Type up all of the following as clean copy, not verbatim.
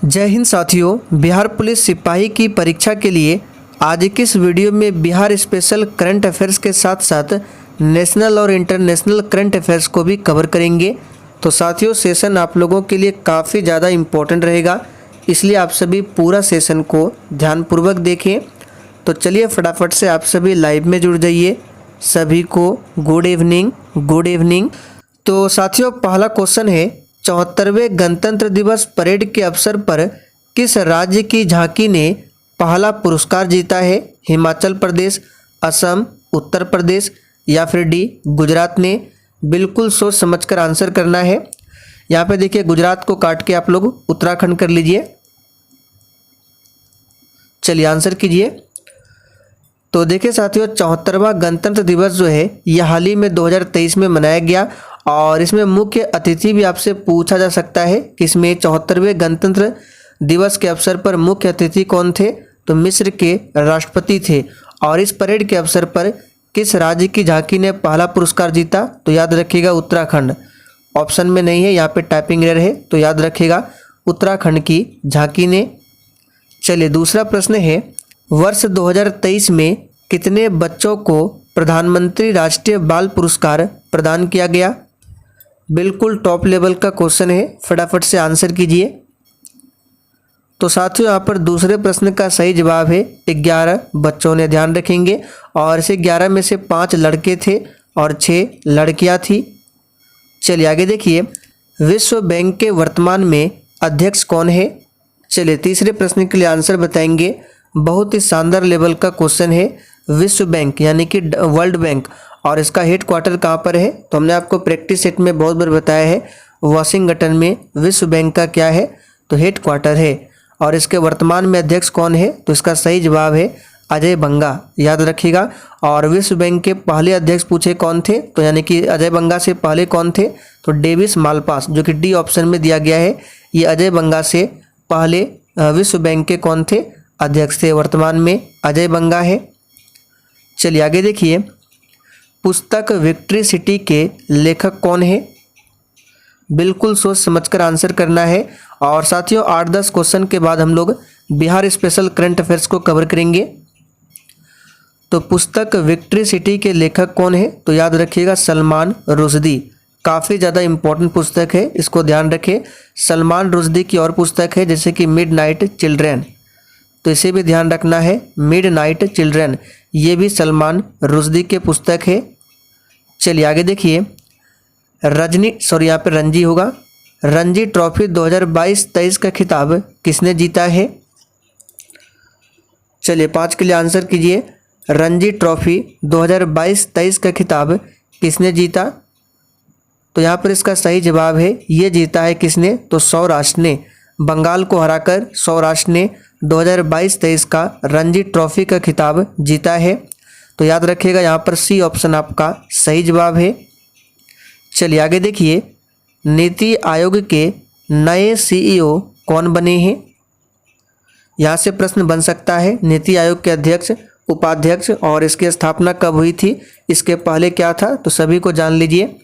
जय हिंद साथियों। बिहार पुलिस सिपाही की परीक्षा के लिए आज की इस वीडियो में बिहार स्पेशल करंट अफेयर्स के साथ साथ नेशनल और इंटरनेशनल करंट अफेयर्स को भी कवर करेंगे। तो साथियों, सेशन आप लोगों के लिए काफ़ी ज़्यादा इम्पोर्टेंट रहेगा, इसलिए आप सभी पूरा सेशन को ध्यानपूर्वक देखें। तो चलिए फटाफट से आप सभी लाइव में जुड़ जाइए। सभी को गुड इवनिंग, गुड इवनिंग। तो साथियों, पहला क्वेश्चन है, 74वें गणतंत्र दिवस परेड के अवसर पर किस राज्य की झांकी ने पहला पुरस्कार जीता है? हिमाचल प्रदेश, असम, उत्तर प्रदेश या फिर डी गुजरात ने? बिल्कुल सोच समझकर आंसर करना है। यहाँ पे देखिए, गुजरात को काट के आप लोग उत्तराखंड कर लीजिए। चलिए आंसर कीजिए। तो देखिए साथियों, 74वां गणतंत्र दिवस जो है यह हाल ही में 2023 में मनाया गया और इसमें मुख्य अतिथि भी आपसे पूछा जा सकता है कि इसमें 74वें गणतंत्र दिवस के अवसर पर मुख्य अतिथि कौन थे? तो मिस्र के राष्ट्रपति थे। और इस परेड के अवसर पर किस राज्य की झांकी ने पहला पुरस्कार जीता? तो याद रखिएगा उत्तराखंड। ऑप्शन में नहीं है, यहाँ पे टाइपिंग एरर है, तो याद रखिएगा उत्तराखंड की झांकी ने। चलिए दूसरा प्रश्न है, वर्ष 2023 में कितने बच्चों को प्रधानमंत्री राष्ट्रीय बाल पुरस्कार प्रदान किया गया? बिल्कुल टॉप लेवल का क्वेश्चन है, फटाफट से आंसर कीजिए। तो साथियों, यहाँ पर दूसरे प्रश्न का सही जवाब है 11 बच्चों ने। ध्यान रखेंगे, और इसे 11 में से 5 लड़के थे और 6 लड़कियां थी। चलिए आगे देखिए, विश्व बैंक के वर्तमान में अध्यक्ष कौन है? चलिए तीसरे प्रश्न के लिए आंसर बताएंगे। बहुत ही शानदार लेवल का क्वेश्चन है। विश्व बैंक यानी कि वर्ल्ड बैंक, और इसका हेड क्वार्टर कहाँ पर है? तो हमने आपको प्रैक्टिस सेट में बहुत बार बताया है, वाशिंगटन में विश्व बैंक का क्या है? तो हेड क्वार्टर है। और इसके वर्तमान में अध्यक्ष कौन है? तो इसका सही जवाब है अजय बंगा, याद रखिएगा। और विश्व बैंक के पहले अध्यक्ष पूछे कौन थे? तो यानी कि अजय बंगा से पहले कौन थे? तो डेविस मालपास, जो कि डी ऑप्शन में दिया गया है। ये अजय बंगा से पहले विश्व बैंक के कौन थे? अध्यक्ष थे। वर्तमान में अजय बंगा है। चलिए आगे देखिए, पुस्तक विक्ट्री सिटी के लेखक कौन है? बिल्कुल सोच समझकर आंसर करना है। और साथियों, 8-10 क्वेश्चन के बाद हम लोग बिहार स्पेशल करंट अफेयर्स को कवर करेंगे। तो पुस्तक विक्ट्री सिटी के लेखक कौन है? तो याद रखिएगा सलमान रुश्दी। काफ़ी ज़्यादा इम्पोर्टेंट पुस्तक है, इसको ध्यान रखें। सलमान रुश्दी की और पुस्तक है जैसे कि मिडनाइट चिल्ड्रन, तो इसे भी ध्यान रखना है। मिडनाइट चिल्ड्रन ये भी सलमान रुश्दी के पुस्तक है। चलिए आगे देखिए, यहाँ पे रणजी होगा। रणजी ट्रॉफी 2022-23 का खिताब किसने जीता है? चलिए 5 के लिए आंसर कीजिए। रणजी ट्रॉफी 2022-23 का खिताब किसने जीता? तो यहाँ पर इसका सही जवाब है, ये जीता है किसने? तो सौराष्ट्र ने। बंगाल को हराकर सौराष्ट्र ने 2022-23 का रणजी ट्रॉफी का खिताब जीता है। तो याद रखिएगा, यहाँ पर सी ऑप्शन आपका सही जवाब है। चलिए आगे देखिए, नीति आयोग के नए सीईओ कौन बने हैं? यहाँ से प्रश्न बन सकता है, नीति आयोग के अध्यक्ष, उपाध्यक्ष और इसकी स्थापना कब हुई थी, इसके पहले क्या था? तो सभी को जान लीजिए।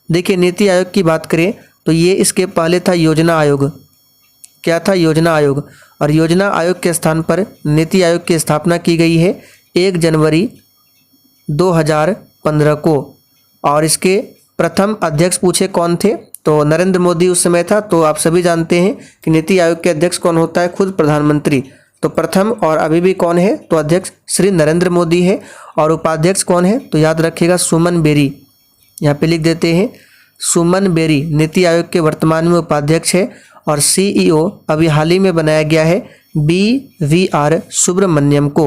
देखिए, नीति आयोग की बात करें तो ये इसके पहले था योजना आयोग। क्या था? योजना आयोग। और योजना आयोग के स्थान पर नीति आयोग की स्थापना की गई है 1 जनवरी 2015 को। और इसके प्रथम अध्यक्ष पूछे कौन थे? तो नरेंद्र मोदी उस समय था। तो आप सभी जानते हैं कि नीति आयोग के अध्यक्ष कौन होता है? खुद प्रधानमंत्री। तो प्रथम और अभी भी कौन है? तो अध्यक्ष श्री नरेंद्र मोदी है। और उपाध्यक्ष कौन है? तो याद रखिएगा सुमन बेरी, यहाँ पे लिख देते हैं सुमन बेरी नीति आयोग के वर्तमान में उपाध्यक्ष है। और सीईओ अभी हाल ही में बनाया गया है BVR सुब्रमण्यम को।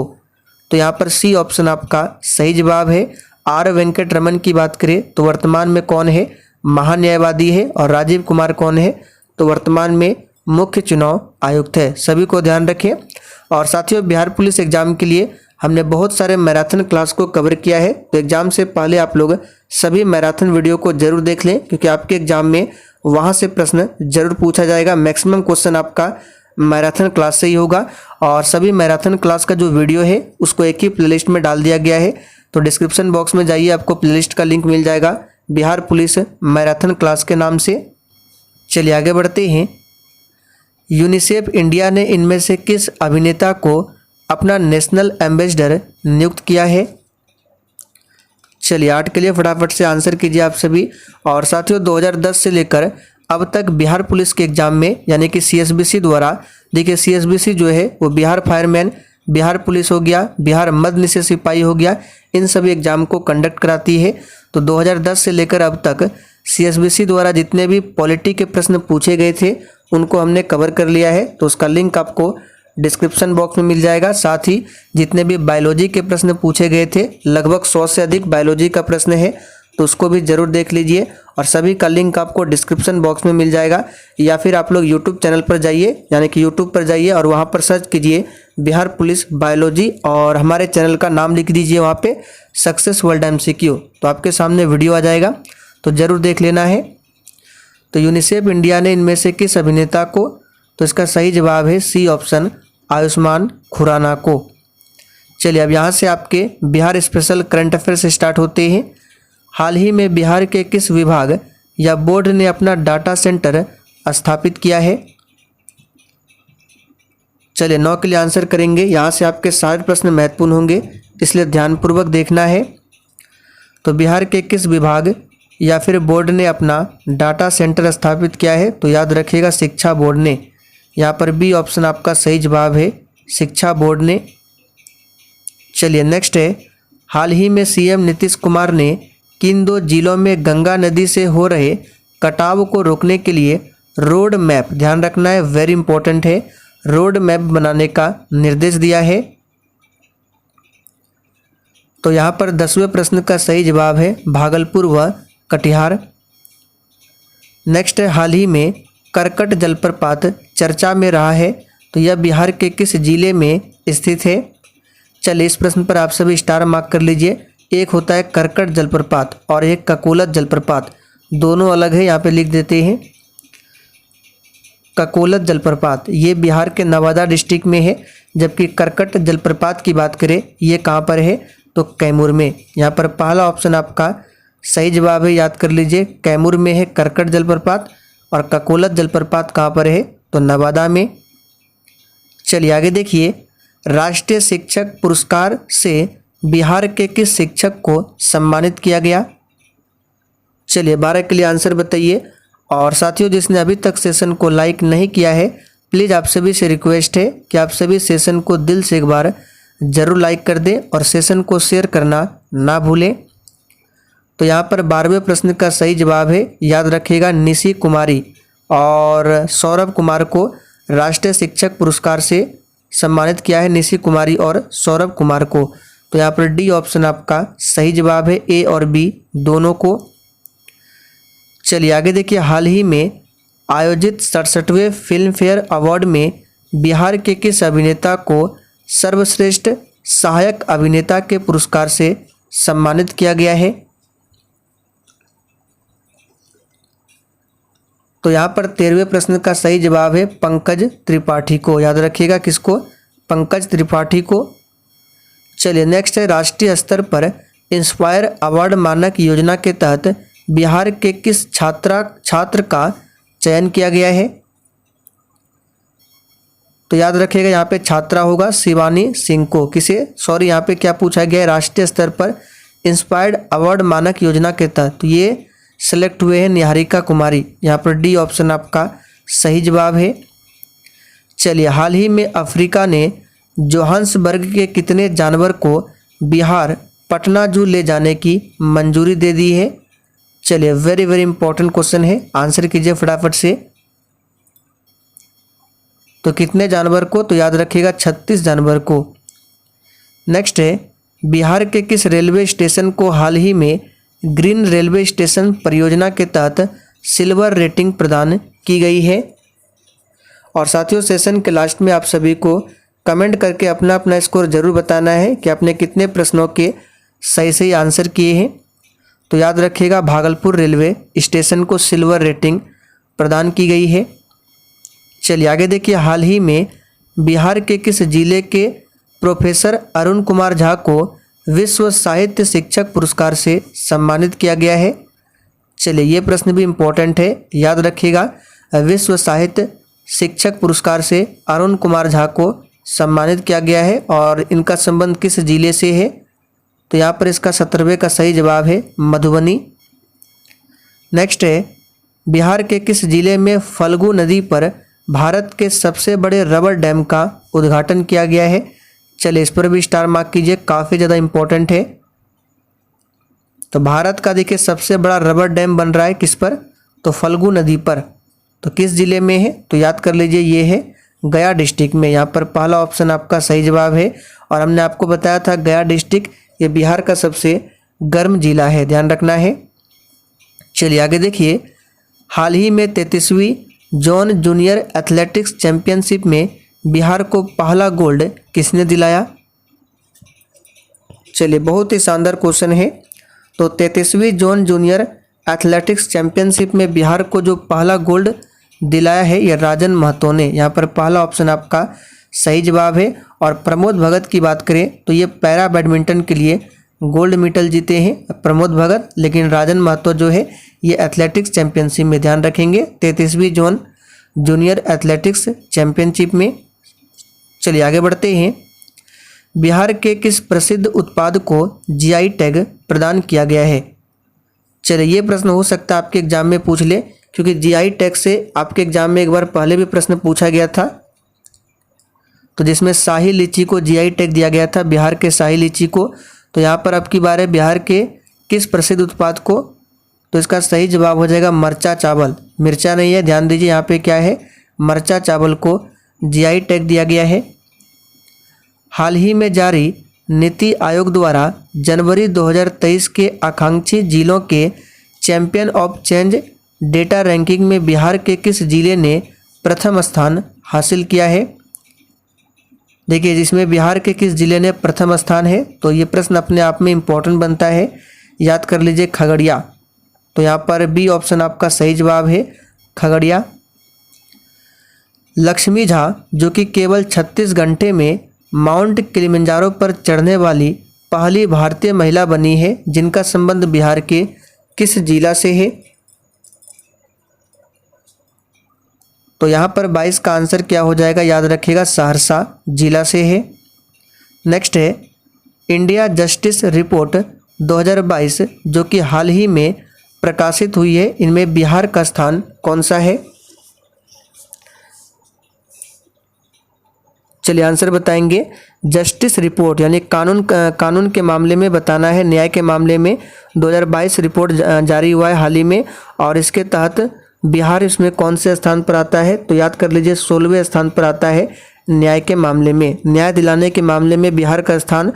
तो यहाँ पर सी ऑप्शन आपका सही जवाब है। आर वेंकट रमन की बात करें तो वर्तमान में कौन है? महान्यायवादी है। और राजीव कुमार कौन है? तो वर्तमान में मुख्य चुनाव आयुक्त है। सभी को ध्यान रखें। और साथियों, बिहार पुलिस एग्जाम के लिए हमने बहुत सारे मैराथन क्लास को कवर किया है। तो एग्जाम से पहले आप लोग सभी मैराथन वीडियो को जरूर देख लें, क्योंकि आपके एग्जाम में वहाँ से प्रश्न जरूर पूछा जाएगा। मैक्सिमम क्वेश्चन आपका मैराथन क्लास से ही होगा। और सभी मैराथन क्लास का जो वीडियो है उसको एक ही प्लेलिस्ट में डाल दिया गया है। तो डिस्क्रिप्शन बॉक्स में जाइए, आपको प्लेलिस्ट का लिंक मिल जाएगा बिहार पुलिस मैराथन क्लास के नाम से। चलिए आगे बढ़ते हैं। यूनिसेफ इंडिया ने इनमें से किस अभिनेता को अपना नेशनल एम्बेसडर नियुक्त किया है? चलिए 8 के लिए फटाफट से आंसर कीजिए आप सभी। और साथियों 2010 से लेकर अब तक बिहार पुलिस के एग्जाम में यानी कि सीएसबीसी द्वारा, देखिए सीएसबीसी जो है वो बिहार फायरमैन, बिहार पुलिस हो गया, बिहार मद्य निषेध सिपाही हो गया, इन सभी एग्जाम को कंडक्ट कराती है। तो 2010 से लेकर अब तक सीएसबीसी द्वारा जितने भी पॉलिटी के प्रश्न पूछे गए थे उनको हमने कवर कर लिया है। तो उसका लिंक आपको डिस्क्रिप्शन बॉक्स में मिल जाएगा। साथ ही जितने भी बायोलॉजी के प्रश्न पूछे गए थे, लगभग 100 से अधिक बायोलॉजी का प्रश्न है, तो उसको भी ज़रूर देख लीजिए। और सभी का लिंक आपको डिस्क्रिप्शन बॉक्स में मिल जाएगा, या फिर आप लोग यूट्यूब चैनल पर जाइए, यानी कि यूट्यूब पर जाइए और वहाँ पर सर्च कीजिए बिहार पुलिस बायोलॉजी और हमारे चैनल का नाम लिख दीजिए वहाँ पे सक्सेस वर्ल्ड MCQ, तो आपके सामने वीडियो आ जाएगा, तो ज़रूर देख लेना है। तो यूनिसेफ इंडिया ने इनमें से किस अभिनेता को, तो इसका सही जवाब है सी ऑप्शन, आयुष्मान खुराना को। चलिए अब यहाँ से आपके Bihar special current affairs start होते हैं। हाल ही में बिहार के किस विभाग या बोर्ड ने अपना डाटा सेंटर स्थापित किया है? चलिए 9 के लिए आंसर करेंगे। यहाँ से आपके सारे प्रश्न महत्वपूर्ण होंगे, इसलिए ध्यानपूर्वक देखना है। तो बिहार के किस विभाग या फिर बोर्ड ने अपना डाटा सेंटर स्थापित किया है? तो याद रखिएगा शिक्षा बोर्ड ने। यहाँ पर बी ऑप्शन आपका सही जवाब है, शिक्षा बोर्ड ने। चलिए नेक्स्ट है, हाल ही में सीएम नीतीश कुमार ने किन 2 जिलों में गंगा नदी से हो रहे कटाव को रोकने के लिए रोड मैप, ध्यान रखना है वेरी इंपॉर्टेंट है, रोड मैप बनाने का निर्देश दिया है? तो यहाँ पर 10वें प्रश्न का सही जवाब है भागलपुर व कटिहार। नेक्स्ट है, हाल ही में करकट जलप्रपात चर्चा में रहा है, तो यह बिहार के किस जिले में स्थित है? चलिए इस प्रश्न पर आप सभी स्टार मार्क कर लीजिए। एक होता है करकट जलप्रपात और एक ककोलत जलप्रपात, दोनों अलग है, यहाँ पे लिख देते हैं। ककोलत जलप्रपात ये बिहार के नवादा डिस्ट्रिक्ट में है, जबकि करकट जलप्रपात की बात करें ये कहाँ पर है? तो कैमूर में। यहाँ पर पहला ऑप्शन आपका सही जवाब है, याद कर लीजिए, कैमूर में है करकट जलप्रपात। और ककोलत जलप्रपात कहाँ पर है? तो नवादा में। चलिए आगे देखिए, राष्ट्रीय शिक्षक पुरस्कार से बिहार के किस शिक्षक को सम्मानित किया गया? चलिए 12 के लिए आंसर बताइए। और साथियों जिसने अभी तक सेशन को लाइक नहीं किया है, प्लीज़ आप सभी से रिक्वेस्ट है कि आप सभी सेशन को दिल से एक बार ज़रूर लाइक कर दें और सेशन को शेयर करना ना भूलें। तो यहाँ पर 12वें प्रश्न का सही जवाब है, याद रखिएगा, निशी कुमारी और सौरभ कुमार को राष्ट्रीय शिक्षक पुरस्कार से सम्मानित किया है, निशी कुमारी और सौरभ कुमार को। तो यहाँ पर डी ऑप्शन आपका सही जवाब है, ए और बी दोनों को। चलिए आगे देखिए, हाल ही में आयोजित 67वें फिल्म फेयर अवार्ड में बिहार के किस अभिनेता को सर्वश्रेष्ठ सहायक अभिनेता के पुरस्कार से सम्मानित किया गया है? तो यहाँ पर 13वें प्रश्न का सही जवाब है पंकज त्रिपाठी को, याद रखिएगा किसको? पंकज त्रिपाठी को। चलिए नेक्स्ट है, राष्ट्रीय स्तर पर इंस्पायर अवार्ड मानक योजना के तहत बिहार के किस छात्र का चयन किया गया है? तो याद रखिएगा यहाँ पे छात्रा होगा शिवानी सिंह को। किसे, सॉरी यहाँ पे क्या पूछा गया है? राष्ट्रीय स्तर पर इंस्पायर्ड अवार्ड मानक योजना के तहत, तो ये सेलेक्ट हुए हैं निहारिका कुमारी। यहाँ पर डी ऑप्शन आपका सही जवाब है। चलिए, हाल ही में अफ्रीका ने जोहान्सबर्ग के कितने जानवर को बिहार पटना जू ले जाने की मंजूरी दे दी है? चलिए वेरी वेरी इंपॉर्टेंट क्वेश्चन है, आंसर कीजिए फटाफट से। तो कितने जानवर को? तो याद रखिएगा 36 जानवर को। नेक्स्ट है, बिहार के किस रेलवे स्टेशन को हाल ही में ग्रीन रेलवे स्टेशन परियोजना के तहत सिल्वर रेटिंग प्रदान की गई है? और साथियों सेशन के लास्ट में आप सभी को कमेंट करके अपना अपना स्कोर जरूर बताना है कि आपने कितने प्रश्नों के सही आंसर किए हैं। तो याद रखिएगा भागलपुर रेलवे स्टेशन को सिल्वर रेटिंग प्रदान की गई है। चलिए आगे देखिए, हाल ही में बिहार के किस जिले के प्रोफेसर अरुण कुमार झा को विश्व साहित्य शिक्षक पुरस्कार से सम्मानित किया गया है? चलिए ये प्रश्न भी इम्पोर्टेंट है, याद रखिएगा, विश्व साहित्य शिक्षक पुरस्कार से अरुण कुमार झा को सम्मानित किया गया है और इनका संबंध किस जिले से है? तो यहाँ पर इसका 17वें का सही जवाब है मधुबनी। नेक्स्ट है, बिहार के किस जिले में फल्गु नदी पर भारत के सबसे बड़े रबर डैम का उद्घाटन किया गया है? चलिए इस पर भी स्टार मार्क कीजिए, काफ़ी ज़्यादा इम्पोर्टेंट है। तो भारत का देखिए सबसे बड़ा रबर डैम बन रहा है किस पर? तो फल्गु नदी पर। तो किस जिले में है? तो याद कर लीजिए, ये है गया डिस्ट्रिक्ट में। यहाँ पर पहला ऑप्शन आपका सही जवाब है। और हमने आपको बताया था गया डिस्ट्रिक्ट ये बिहार का सबसे गर्म जिला है, ध्यान रखना है। चलिए आगे देखिए, हाल ही में 33वीं जोन जूनियर एथलेटिक्स चैंपियनशिप में बिहार को पहला गोल्ड किसने दिलाया? चलिए बहुत ही शानदार क्वेश्चन है। तो 33वीं जोन जूनियर एथलेटिक्स चैंपियनशिप में बिहार को जो पहला गोल्ड दिलाया है ये राजन महतो ने। यहाँ पर पहला ऑप्शन आपका सही जवाब है। और प्रमोद भगत की बात करें तो ये पैरा बैडमिंटन के लिए गोल्ड मेडल जीते हैं प्रमोद भगत, लेकिन राजन महतो जो है ये एथलेटिक्स चैंपियनशिप में, ध्यान रखेंगे 33वीं जोन जूनियर एथलेटिक्स चैंपियनशिप में। चलिए आगे बढ़ते हैं, बिहार के किस प्रसिद्ध उत्पाद को जीआई टैग प्रदान किया गया है? चलिए ये प्रश्न हो सकता है आपके एग्जाम में पूछ ले, क्योंकि जीआई टैग से आपके एग्जाम में एक बार पहले भी प्रश्न पूछा गया था, तो जिसमें शाही लीची को जीआई टैग दिया गया था, बिहार के शाही लीची को। तो यहाँ पर आपकी बार है, बिहार के किस प्रसिद्ध उत्पाद को? तो इसका सही जवाब हो जाएगा मरचा चावल। मिर्चा नहीं है, ध्यान दीजिए, यहाँ पे क्या है, मरचा चावल को जीआई टैग दिया गया है। हाल ही में जारी नीति आयोग द्वारा जनवरी 2023 के आकांक्षी जिलों के champion of change data ranking में बिहार के किस जिले ने प्रथम स्थान हासिल किया है? देखिए जिसमें बिहार के किस जिले ने प्रथम स्थान है, तो ये प्रश्न अपने आप में इम्पोर्टेंट बनता है, याद कर लीजिए खगड़िया। तो यहाँ पर बी ऑप्शन आपका सही जवाब है, खगड़िया। लक्ष्मी झा जो कि केवल 36 घंटे में माउंट किलिमंजारो पर चढ़ने वाली पहली भारतीय महिला बनी है, जिनका संबंध बिहार के किस जिला से है? तो यहाँ पर 22 का आंसर क्या हो जाएगा, याद रखिएगा, सहरसा जिला से है। नेक्स्ट है, इंडिया जस्टिस रिपोर्ट 2022 जो कि हाल ही में प्रकाशित हुई है, इनमें बिहार का स्थान कौन सा है? चलिए आंसर बताएंगे। जस्टिस रिपोर्ट यानी कानून के मामले में बताना है, न्याय के मामले में 2022 रिपोर्ट जारी हुआ है हाल ही में, और इसके तहत बिहार इसमें कौन से स्थान पर आता है? तो याद कर लीजिए 16वें स्थान पर आता है न्याय के मामले में। न्याय दिलाने के मामले में बिहार का स्थान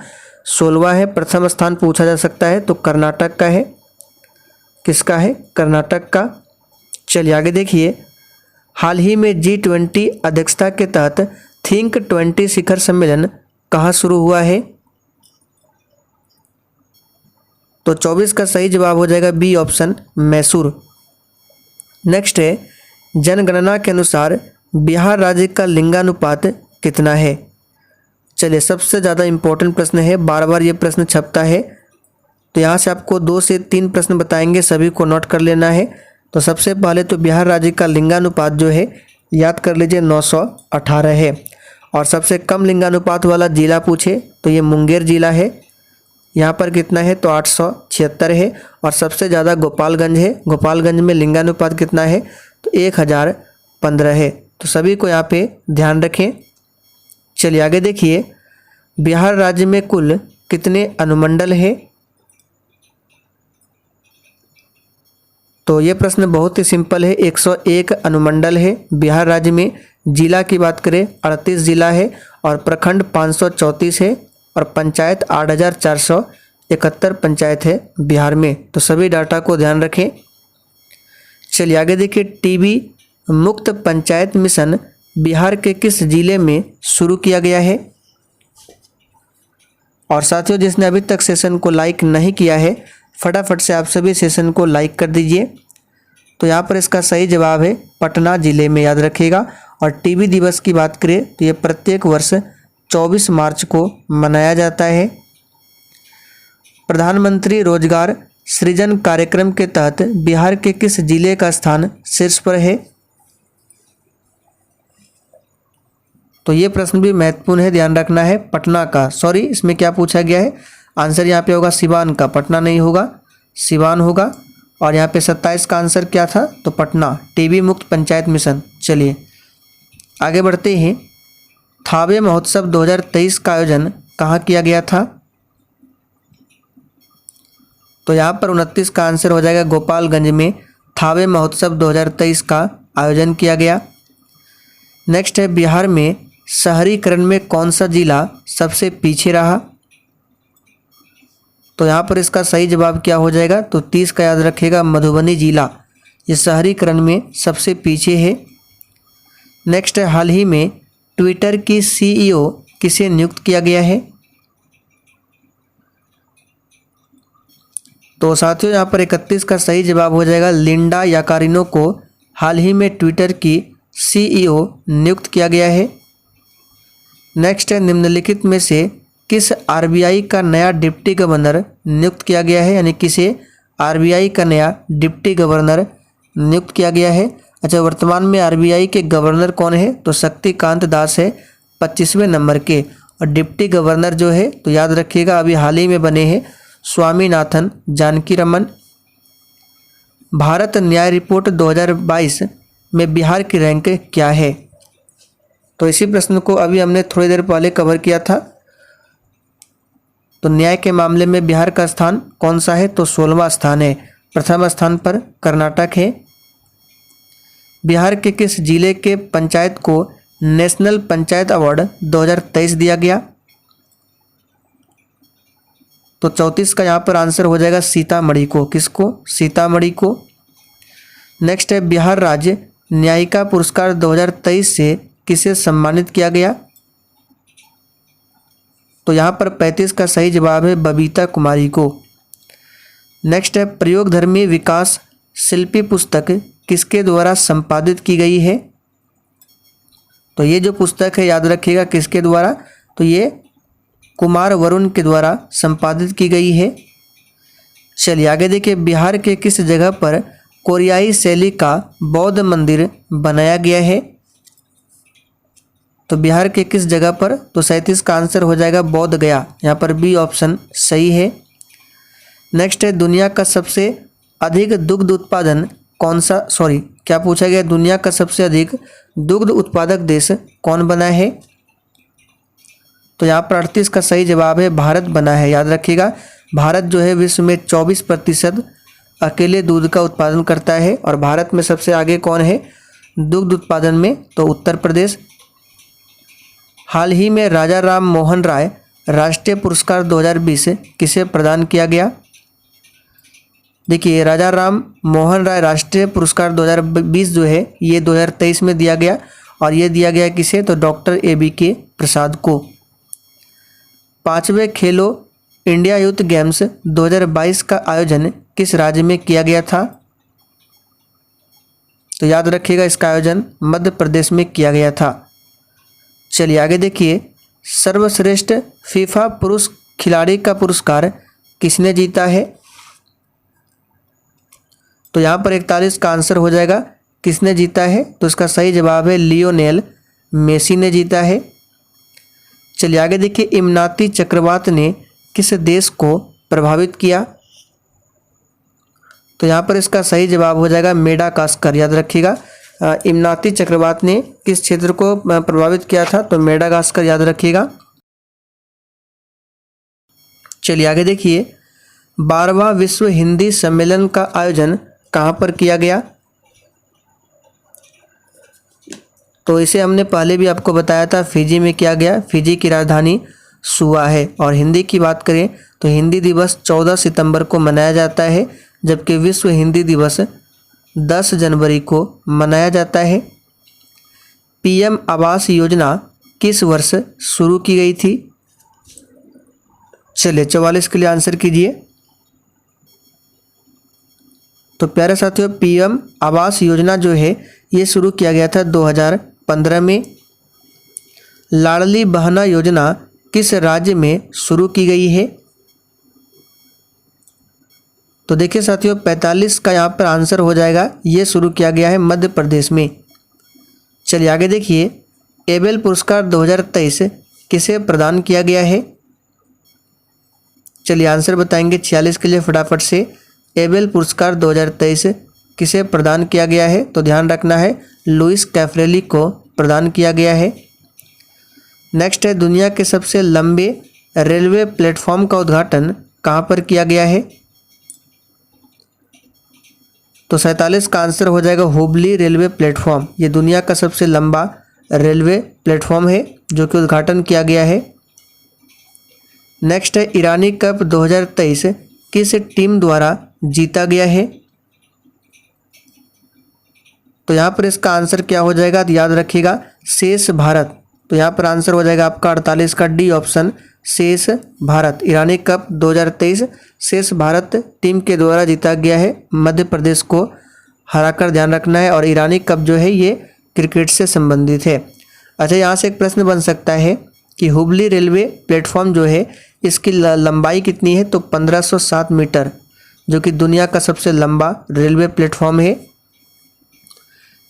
16वां है। प्रथम स्थान पूछा जा सकता है तो कर्नाटक का है। किसका है? कर्नाटक का। चलिए आगे देखिए, हाल ही में G20 अध्यक्षता के तहत थिंक 20 शिखर सम्मेलन कहाँ शुरू हुआ है? तो 24 का सही जवाब हो जाएगा बी ऑप्शन, मैसूर। नेक्स्ट है, जनगणना के अनुसार बिहार राज्य का लिंगानुपात कितना है? चलिए सबसे ज़्यादा इम्पोर्टेंट प्रश्न है, बार बार ये प्रश्न छपता है, तो यहाँ से आपको 2 से 3 प्रश्न बताएंगे, सभी को नोट कर लेना है। तो सबसे पहले तो बिहार राज्य का लिंगानुपात जो है याद कर लीजिए 918 है। और सबसे कम लिंगानुपात वाला जिला पूछे तो ये मुंगेर जिला है, यहाँ पर कितना है? तो 876 है। और सबसे ज़्यादा गोपालगंज है, गोपालगंज में लिंगानुपात कितना है? तो 1015 है। तो सभी को यहाँ पे ध्यान रखें। चलिए आगे देखिए, बिहार राज्य में कुल कितने अनुमंडल है? तो ये प्रश्न बहुत ही सिंपल है, 101 अनुमंडल है बिहार राज्य में। जिला की बात करें 38 जिला है, और प्रखंड 534 है, और पंचायत 8471 पंचायत है बिहार में। तो सभी डाटा को ध्यान रखें। चलिए आगे देखिए, टीबी मुक्त पंचायत मिशन बिहार के किस जिले में शुरू किया गया है? और साथियों जिसने अभी तक सेशन को लाइक नहीं किया है, फटाफट से आप सभी सेशन को लाइक कर दीजिए। तो यहाँ पर इसका सही जवाब है पटना जिले में, याद रखिएगा। और टीबी दिवस की बात करें तो ये प्रत्येक वर्ष 24 मार्च को मनाया जाता है। प्रधानमंत्री रोजगार सृजन कार्यक्रम के तहत बिहार के किस जिले का स्थान शीर्ष पर है? तो ये प्रश्न भी महत्वपूर्ण है, ध्यान रखना है। पटना का, सॉरी इसमें क्या पूछा गया है, आंसर यहाँ पे होगा सिवान का, पटना नहीं होगा, सिवान होगा। और यहाँ पे 27 का आंसर क्या था, तो पटना, टीबी मुक्त पंचायत मिशन। चलिए आगे बढ़ते हैं। थावे महोत्सव 2023 का आयोजन कहाँ किया गया था, तो यहाँ पर 29 का आंसर हो जाएगा गोपालगंज में थावे महोत्सव 2023 का आयोजन किया गया। नेक्स्ट है बिहार में शहरीकरण में कौन सा जिला सबसे पीछे रहा, तो यहाँ पर इसका सही जवाब क्या हो जाएगा, तो 30 का याद रखिएगा मधुबनी जिला, ये शहरीकरण में सबसे पीछे है। नेक्स्ट है हाल ही में ट्विटर की सीईओ किसे नियुक्त किया गया है, तो साथियों यहाँ पर 31 का सही जवाब हो जाएगा लिंडा याकारिनो को हाल ही में ट्विटर की सीईओ नियुक्त किया गया है। नेक्स्ट है निम्नलिखित में से किस आरबीआई का नया डिप्टी गवर्नर नियुक्त किया गया है, यानी किसे आरबीआई का नया डिप्टी गवर्नर नियुक्त किया गया है। अच्छा, वर्तमान में आरबीआई के गवर्नर कौन है, तो शक्तिकांत दास है 25वें नंबर के। और डिप्टी गवर्नर जो है तो याद रखिएगा अभी हाल ही में बने हैं स्वामीनाथन जानकीरमन। भारत न्याय रिपोर्ट 2022 में बिहार की रैंक क्या है, तो इसी प्रश्न को अभी हमने थोड़ी देर पहले कवर किया था। तो न्याय के मामले में बिहार का स्थान कौन सा है, तो 16वां स्थान है। प्रथम स्थान पर कर्नाटक है। बिहार के किस जिले के पंचायत को नेशनल पंचायत अवार्ड 2023 दिया गया, तो 34 का यहाँ पर आंसर हो जाएगा सीतामढ़ी को। किसको, सीतामढ़ी को। नेक्स्ट है बिहार राज्य न्यायिका पुरस्कार 2023 से किसे सम्मानित किया गया, तो यहाँ पर 35 का सही जवाब है बबीता कुमारी को। नेक्स्ट है प्रयोगधर्मी विकास शिल्पी पुस्तक किसके द्वारा संपादित की गई है, तो ये जो पुस्तक है याद रखिएगा किसके द्वारा, तो ये कुमार वरुण के द्वारा संपादित की गई है। चलिए आगे देखिए, बिहार के किस जगह पर कोरियाई शैली का बौद्ध मंदिर बनाया गया है, तो बिहार के किस जगह पर, तो 37 का आंसर हो जाएगा बोध गया, यहाँ पर बी ऑप्शन सही है। नेक्स्ट है दुनिया का सबसे अधिक दुग्ध उत्पादन कौन सा, सॉरी क्या पूछा गया, दुनिया का सबसे अधिक दुग्ध उत्पादक देश कौन बना है, तो यहाँ पर 38 का सही जवाब है भारत बना है। याद रखिएगा भारत जो है विश्व में 24% अकेले दूध का उत्पादन करता है। और भारत में सबसे आगे कौन है दुग्ध उत्पादन में, तो उत्तर प्रदेश। हाल ही में राजा राम मोहन राय राष्ट्रीय पुरस्कार 2020 किसे प्रदान किया गया, देखिए राजा राम मोहन राय राष्ट्रीय पुरस्कार 2020 जो है ये 2023 में दिया गया। और ये दिया गया किसे, तो डॉक्टर ABK प्रसाद को। 5वें खेलो इंडिया यूथ गेम्स 2022 का आयोजन किस राज्य में किया गया था, तो याद रखिएगा इसका आयोजन मध्य प्रदेश में किया गया था। चलिए आगे देखिए, सर्वश्रेष्ठ फीफा पुरुष खिलाड़ी का पुरस्कार किसने जीता है, तो यहाँ पर 41 का आंसर हो जाएगा किसने जीता है, तो इसका सही जवाब है लियोनेल मेसी ने जीता है। चलिए आगे देखिए, इमनाती चक्रवात ने किस देश को प्रभावित किया, तो यहाँ पर इसका सही जवाब हो जाएगा मेडागास्कर। याद रखिएगा इमनाती चक्रवात ने किस क्षेत्र को प्रभावित किया था, तो मेडागास्कर याद रखिएगा। चलिए आगे देखिए, 12वां विश्व हिंदी सम्मेलन का आयोजन कहाँ पर किया गया, तो इसे हमने पहले भी आपको बताया था फिजी में किया गया। फिजी की राजधानी सुआ है। और हिंदी की बात करें तो हिंदी दिवस 14 सितंबर को मनाया जाता है, जबकि विश्व हिंदी दिवस 10 जनवरी को मनाया जाता है। PM आवास योजना किस वर्ष शुरू की गई थी, चलिए 44 के लिए आंसर कीजिए। तो प्यारे साथियों PM आवास योजना जो है ये शुरू किया गया था 2015 में। लाडली बहना योजना किस राज्य में शुरू की गई है, तो देखिए साथियों 45 का यहाँ पर आंसर हो जाएगा, ये शुरू किया गया है मध्य प्रदेश में। चलिए आगे देखिए, एबेल पुरस्कार 2023 किसे प्रदान किया गया है? चलिए आंसर बताएंगे 46 के लिए फटाफट से। एबेल पुरस्कार 2023 किसे प्रदान किया गया है? तो ध्यान रखना है लुइस कैफ्रेली को प्रदान किया गया है। नेक्स्ट है दुनिया के सबसे लंबे रेलवे प्लेटफॉर्म का उद्घाटन कहाँ पर किया गया है? तो 47 का आंसर हो जाएगा हुबली रेलवे प्लेटफॉर्म। ये दुनिया का सबसे लंबा रेलवे प्लेटफॉर्म है जो कि उद्घाटन किया गया है। नेक्स्ट है ईरानी कप 2023 किस टीम द्वारा जीता गया है? तो यहाँ पर इसका आंसर क्या हो जाएगा? तो याद रखिएगा शेष भारत। तो यहाँ पर आंसर हो जाएगा आपका 48 का डी ऑप्शन, शेष भारत। ईरानी कप 2023 शेष भारत टीम के द्वारा जीता गया है, मध्य प्रदेश को हराकर, ध्यान रखना है। और ईरानी कप जो है ये क्रिकेट से संबंधित है। अच्छा, यहाँ से एक प्रश्न बन सकता है कि हुबली रेलवे प्लेटफॉर्म जो है इसकी लंबाई कितनी है? तो 1507 मीटर, जो कि दुनिया का सबसे लंबा रेलवे प्लेटफॉर्म है।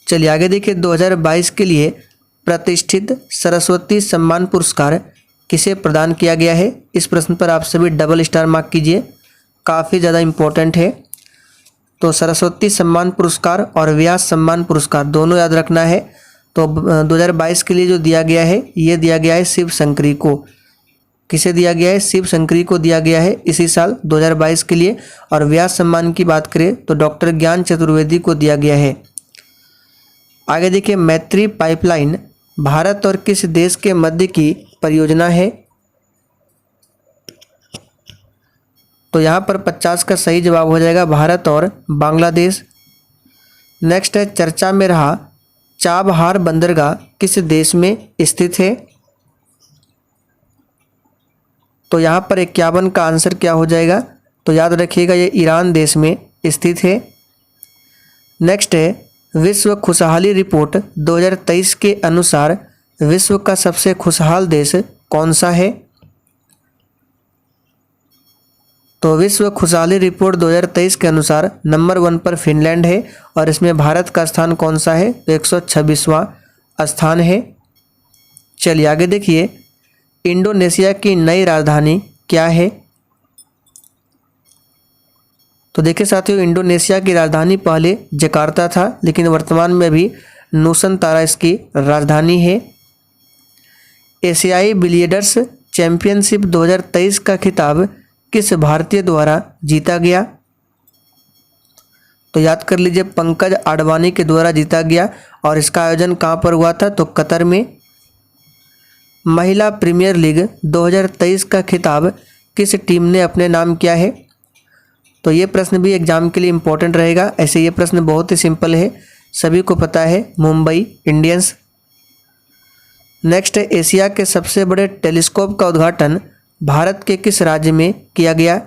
चलिए आगे देखिए, 2022 के लिए प्रतिष्ठित सरस्वती सम्मान पुरस्कार किसे प्रदान किया गया है? इस प्रश्न पर आप सभी डबल स्टार मार्क कीजिए, काफ़ी ज़्यादा इम्पोर्टेंट है। तो सरस्वती सम्मान पुरस्कार और व्यास सम्मान पुरस्कार दोनों याद रखना है। तो 2022 के लिए जो दिया गया है ये दिया गया है शिव शंकरी को। किसे दिया गया है? शिव शंकरी को दिया गया है इसी साल 2022 के लिए। और व्यास सम्मान की बात करें तो डॉक्टर ज्ञान चतुर्वेदी को दिया गया है। आगे देखिए, मैत्री पाइपलाइन भारत और किस देश के मध्य की परियोजना है? तो यहाँ पर 50 का सही जवाब हो जाएगा भारत और बांग्लादेश। नेक्स्ट है चर्चा में रहा चाबहार बंदरगाह किस देश में स्थित है? तो यहाँ पर 51 का आंसर क्या हो जाएगा? तो याद रखिएगा ये ईरान देश में स्थित है। नेक्स्ट है विश्व खुशहाली रिपोर्ट 2023 के अनुसार विश्व का सबसे खुशहाल देश कौन सा है? तो विश्व खुशहाली रिपोर्ट 2023 के अनुसार नंबर 1 पर फिनलैंड है। और इसमें भारत का स्थान कौन सा है? तो 126वां स्थान है। चलिए आगे देखिए, इंडोनेशिया की नई राजधानी क्या है? तो देखिए साथियों, इंडोनेशिया की राजधानी पहले जकार्ता था, लेकिन वर्तमान में भी नूसनतारा इसकी राजधानी है। एशियाई बिलियर्ड्स चैंपियनशिप 2023 का खिताब किस भारतीय द्वारा जीता गया? तो याद कर लीजिए, पंकज आडवाणी के द्वारा जीता गया। और इसका आयोजन कहाँ पर हुआ था? तो कतर में। महिला प्रीमियर लीग 2023 का खिताब किस टीम ने अपने नाम किया है? तो ये प्रश्न भी एग्जाम के लिए इम्पोर्टेंट रहेगा। ऐसे ये प्रश्न बहुत ही सिंपल है, सभी को पता है, मुंबई इंडियंस। नेक्स्ट है एशिया के सबसे बड़े टेलीस्कोप का उद्घाटन भारत के किस राज्य में किया गया?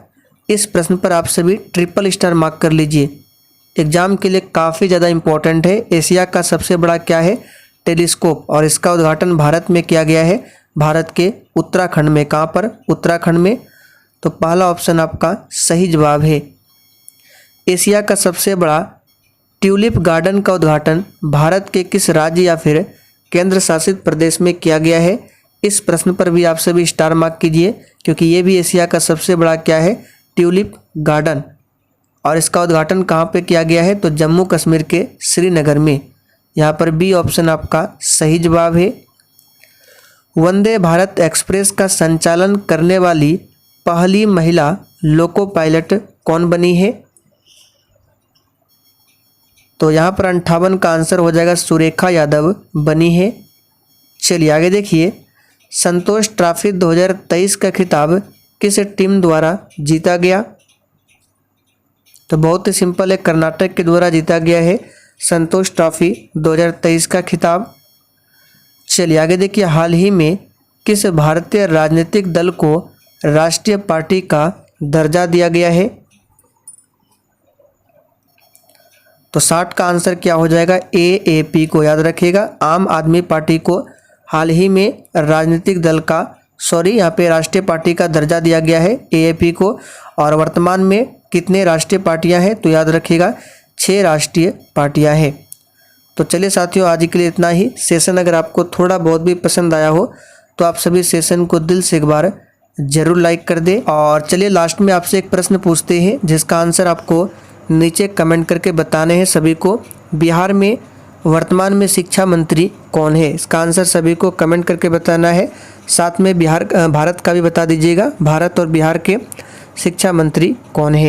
इस प्रश्न पर आप सभी ट्रिपल स्टार मार्क कर लीजिए, एग्जाम के लिए काफ़ी ज़्यादा इम्पोर्टेंट है। एशिया का सबसे बड़ा क्या है? टेलीस्कोप। और इसका उद्घाटन भारत में किया गया है, भारत के उत्तराखंड में। कहाँ पर? उत्तराखंड में। तो पहला ऑप्शन आपका सही जवाब है। एशिया का सबसे बड़ा ट्यूलिप गार्डन का उद्घाटन भारत के किस राज्य या फिर केंद्र शासित प्रदेश में किया गया है? इस प्रश्न पर भी आप सभी स्टार मार्क कीजिए, क्योंकि ये भी एशिया का सबसे बड़ा क्या है? Tulip garden. और इसका उद्घाटन कहाँ पे किया गया है? तो जम्मू कश्मीर के श्रीनगर में। यहाँ पर बी ऑप्शन आपका सही जवाब है। वंदे भारत एक्सप्रेस का संचालन करने वाली पहली महिला लोको पायलट कौन बनी है? तो यहाँ पर 58 का आंसर हो जाएगा सुरेखा यादव बनी है। चलिए आगे देखिए, संतोष ट्रॉफी 2023 का खिताब किस टीम द्वारा जीता गया? तो बहुत ही सिंपल है, कर्नाटक के द्वारा जीता गया है संतोष ट्रॉफी 2023 का खिताब। चलिए आगे देखिए, हाल ही में किस भारतीय राजनीतिक दल को राष्ट्रीय पार्टी का दर्जा दिया गया है? तो 60 का आंसर क्या हो जाएगा? AAP को याद रखिएगा, आम आदमी पार्टी को हाल ही में राजनीतिक दल का यहाँ पे राष्ट्रीय पार्टी का दर्जा दिया गया है AAP को। और वर्तमान में कितने राष्ट्रीय पार्टियां हैं? तो याद रखिएगा 6 राष्ट्रीय पार्टियां हैं। तो चलिए साथियों, आज के लिए इतना ही। सेशन अगर आपको थोड़ा बहुत भी पसंद आया हो तो आप सभी सेशन को दिल से एक बार ज़रूर लाइक कर दे। और चलिए लास्ट में आपसे एक प्रश्न पूछते हैं जिसका आंसर आपको नीचे कमेंट करके बताने हैं सभी को। बिहार में वर्तमान में शिक्षा मंत्री कौन है? इसका आंसर सभी को कमेंट करके बताना है। साथ में भारत का भी बता दीजिएगा, भारत और बिहार के शिक्षा मंत्री कौन है।